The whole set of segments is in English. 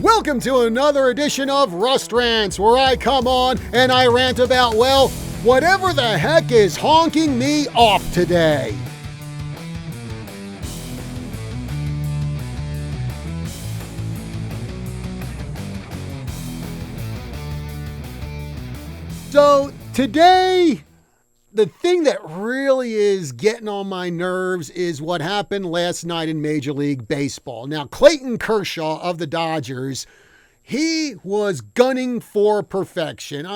Welcome to another edition of Rants, where I come on and I rant about, well, whatever the heck is honking me off today. So today, the thing that really is getting on my nerves is what happened last night in Major League Baseball. Now, Clayton Kershaw of the Dodgers, he was gunning for perfection.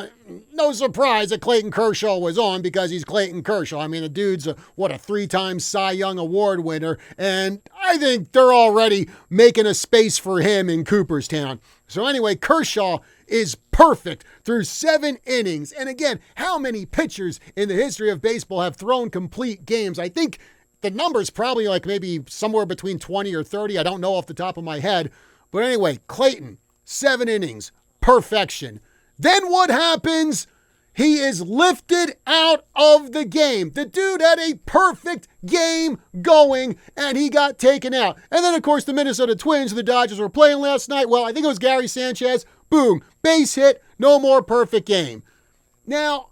No surprise that Clayton Kershaw was on because he's Clayton Kershaw. I mean, the dude's a 3-time Cy Young Award winner, and I think they're already making a space for him in Cooperstown. So anyway, Kershaw is perfect through 7 innings. And again, how many pitchers in the history of baseball have thrown complete games? I think the number's probably like maybe somewhere between 20 or 30. I don't know off the top of my head. But anyway, Clayton, 7 innings, perfection. Then what happens? He is lifted out of the game. The dude had a perfect game going, and he got taken out. And then, of course, the Minnesota Twins, the Dodgers were playing last night. Well, I think it was Gary Sanchez. Boom, base hit, no more perfect game. Now,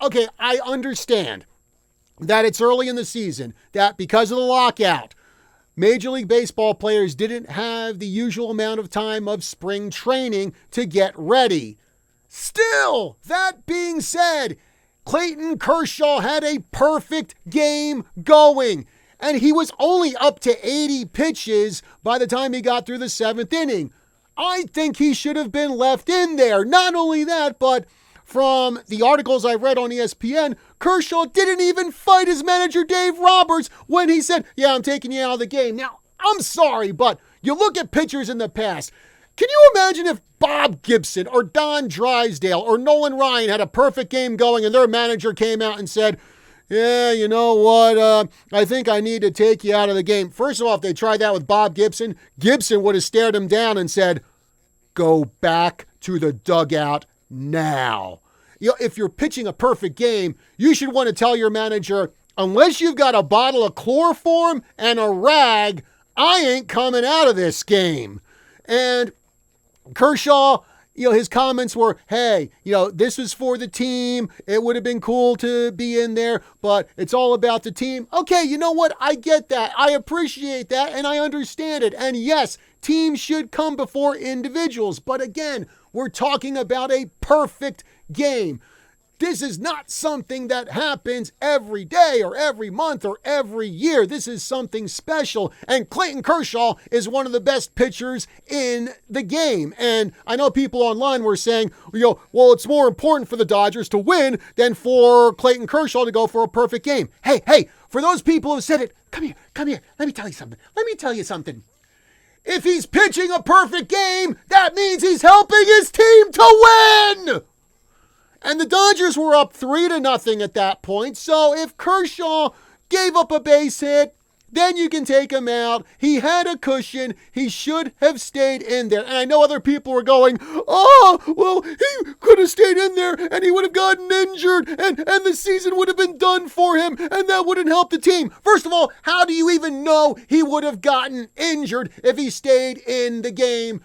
okay, I understand that it's early in the season, that because of the lockout, Major League Baseball players didn't have the usual amount of time of spring training to get ready. Still, that being said, Clayton Kershaw had a perfect game going, and he was only up to 80 pitches by the time he got through the 7th inning. I think he should have been left in there. Not only that, but from the articles I read on ESPN, Kershaw didn't even fight his manager Dave Roberts when he said, yeah, I'm taking you out of the game. Now, I'm sorry, but you look at pitchers in the past. Can you imagine if Bob Gibson or Don Drysdale or Nolan Ryan had a perfect game going and their manager came out and said, yeah, you know what, I think I need to take you out of the game. First of all, if they tried that with Bob Gibson, Gibson would have stared him down and said, go back to the dugout now. You know, if you're pitching a perfect game, you should want to tell your manager, unless you've got a bottle of chloroform and a rag, I ain't coming out of this game. And Kershaw, his comments were, hey, this was for the team. It would have been cool to be in there, but it's all about the team. Okay, you know what? I get that. I appreciate that, and I understand it. And yes, teams should come before individuals. But again, we're talking about a perfect game. This is not something that happens every day or every month or every year. This is something special. And Clayton Kershaw is one of the best pitchers in the game. And I know people online were saying, well, it's more important for the Dodgers to win than for Clayton Kershaw to go for a perfect game. Hey, for those people who said it, come here. Let me tell you something. If he's pitching a perfect game, that means he's helping his team to win. And the Dodgers were up 3-0 at that point. So if Kershaw gave up a base hit, then you can take him out. He had a cushion. He should have stayed in there. And I know other people were going, oh, well, he could have stayed in there and he would have gotten injured and the season would have been done for him and that wouldn't help the team. First of all, how do you even know he would have gotten injured if he stayed in the game?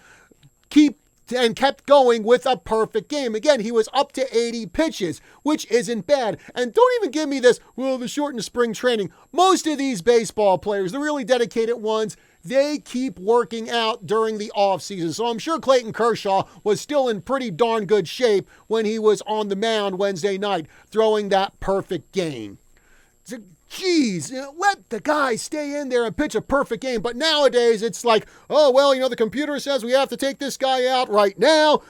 Kept going with a perfect game. Again, he was up to 80 pitches, which isn't bad. And don't even give me this, well, the shortened spring training. Most of these baseball players, the really dedicated ones, they keep working out during the offseason. So I'm sure Clayton Kershaw was still in pretty darn good shape when he was on the mound Wednesday night throwing that perfect game. Geez, let the guy stay in there and pitch a perfect game. But nowadays, it's like, oh, well, the computer says we have to take this guy out right now.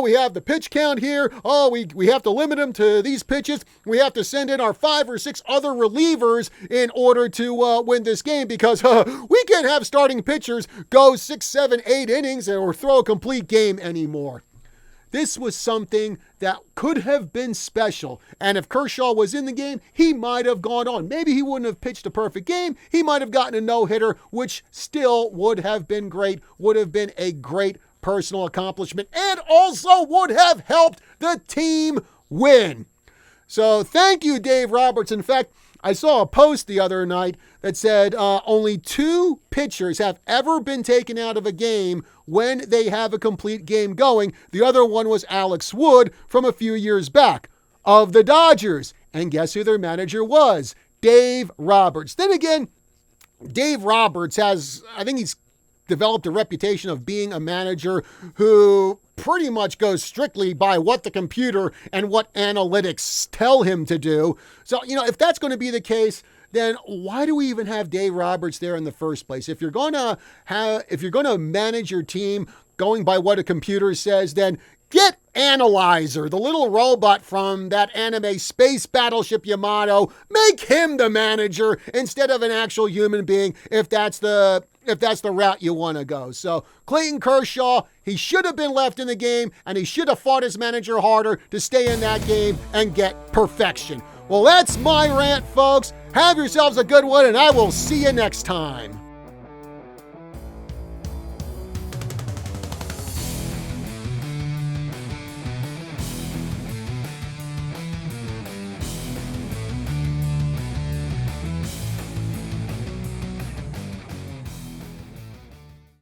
We have the pitch count here. Oh, we have to limit him to these pitches. We have to send in our 5 or 6 other relievers in order to win this game because we can't have starting pitchers go 6, 7, 8 innings or throw a complete game anymore. This was something that could have been special. And if Kershaw was in the game, he might have gone on. Maybe he wouldn't have pitched a perfect game. He might have gotten a no-hitter, which still would have been great, would have been a great personal accomplishment, and also would have helped the team win. So thank you, Dave Roberts. In fact, I saw a post the other night that said only 2 pitchers have ever been taken out of a game when they have a complete game going. The other one was Alex Wood from a few years back of the Dodgers. And guess who their manager was? Dave Roberts. Then again, Dave Roberts I think he's developed a reputation of being a manager who pretty much goes strictly by what the computer and what analytics tell him to do. So, if that's going to be the case, then why do we even have Dave Roberts there in the first place? If you're going to manage your team going by what a computer says, then get Analyzer, the little robot from that anime Space Battleship Yamato. Make him the manager instead of an actual human being, if that's the route you want to go. So Clayton Kershaw, he should have been left in the game, and he should have fought his manager harder to stay in that game and get perfection. Well, that's my rant, folks. Have yourselves a good one, and I will see you next time.